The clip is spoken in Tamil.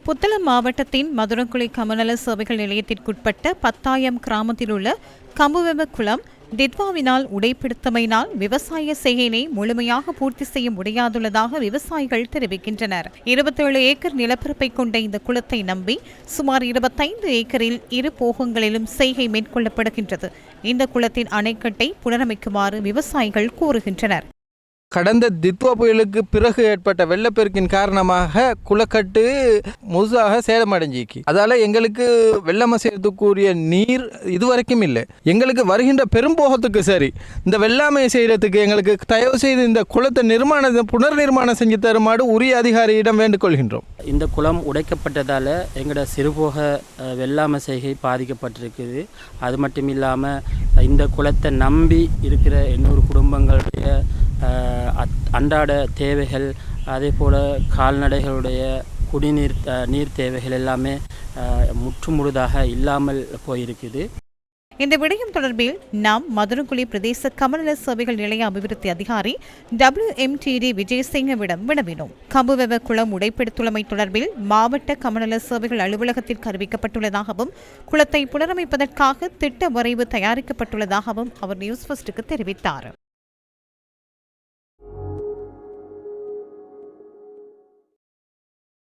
புத்தளம் மாவட்டத்தின் மதுரக்குளி கமநல சேவைகள் நிலையத்திற்குட்பட்ட பத்தாயம் கிராமத்தில் உள்ள கம்புவெவ குளம் டிட்வாவினால் உடைப்பிடித்தமையினால் விவசாய செய்கையினை முழுமையாக பூர்த்தி செய்ய முடியாதுள்ளதாக விவசாயிகள் தெரிவிக்கின்றனர். 27 ஏக்கர் நிலப்பரப்பை கொண்ட இந்த குளத்தை நம்பி சுமார் 25 ஏக்கரில் இரு போகங்களிலும் செய்கை மேற்கொள்ளப்படுகின்றது. இந்த குளத்தின் அணைக்கட்டை புனரமைக்குமாறு விவசாயிகள் கூறுகின்றனர். கடந்த தித்வா புயலுக்கு பிறகு ஏற்பட்ட வெள்ளப்பெருக்கின் காரணமாக குளக்கட்டு முழுசாக சேதமடைஞ்சிக்கு. அதால எங்களுக்கு வெள்ளம் செய்யறதுக்குரிய நீர் இதுவரைக்கும் இல்லை. எங்களுக்கு வருகின்ற பெரும்போகத்துக்கு சரி இந்த வெள்ளாமையை செய்யறதுக்கு எங்களுக்கு தயவு செய்து இந்த குளத்தை புனர் நிர்மாணம் செஞ்சு தருமாறு உரிய அதிகாரியிடம் வேண்டுகொள்கின்றோம். இந்த குளம் உடைக்கப்பட்டதால் எங்களோட சிறுபோக வெள்ளாமை செய்கை பாதிக்கப்பட்டிருக்குது. அது மட்டும் இல்லாமல் இந்த குளத்தை நம்பி இருக்கிற 800 குடும்பங்களுடைய அன்றாட தேவைகள், அதே போல் கால்நடைகளுடைய குடிநீர் நீர் தேவைகள் எல்லாமே முற்றுமுழுதாக இல்லாமல் போயிருக்குது. இந்த விடயம் தொடர்பில் நாம் மதுரக்குளி பிரதேச கமநல சேவைகள் நிலைய அபிவிருத்தி அதிகாரி WMTD விஜயசிங்கவிடம் வினவினோம். கம்புவெவ குளம் உடைப்பெடுத்துள்ளமை தொடர்பில் மாவட்ட கமநல சேவைகள் அலுவலகத்திற்கு அறிவிக்கப்பட்டுள்ளதாகவும் குளத்தை புனரமைப்பதற்காக திட்ட வரைவு தயாரிக்கப்பட்டுள்ளதாகவும் அவர் நியூஸ் ஃபர்ஸ்டுக்கு தெரிவித்தார்.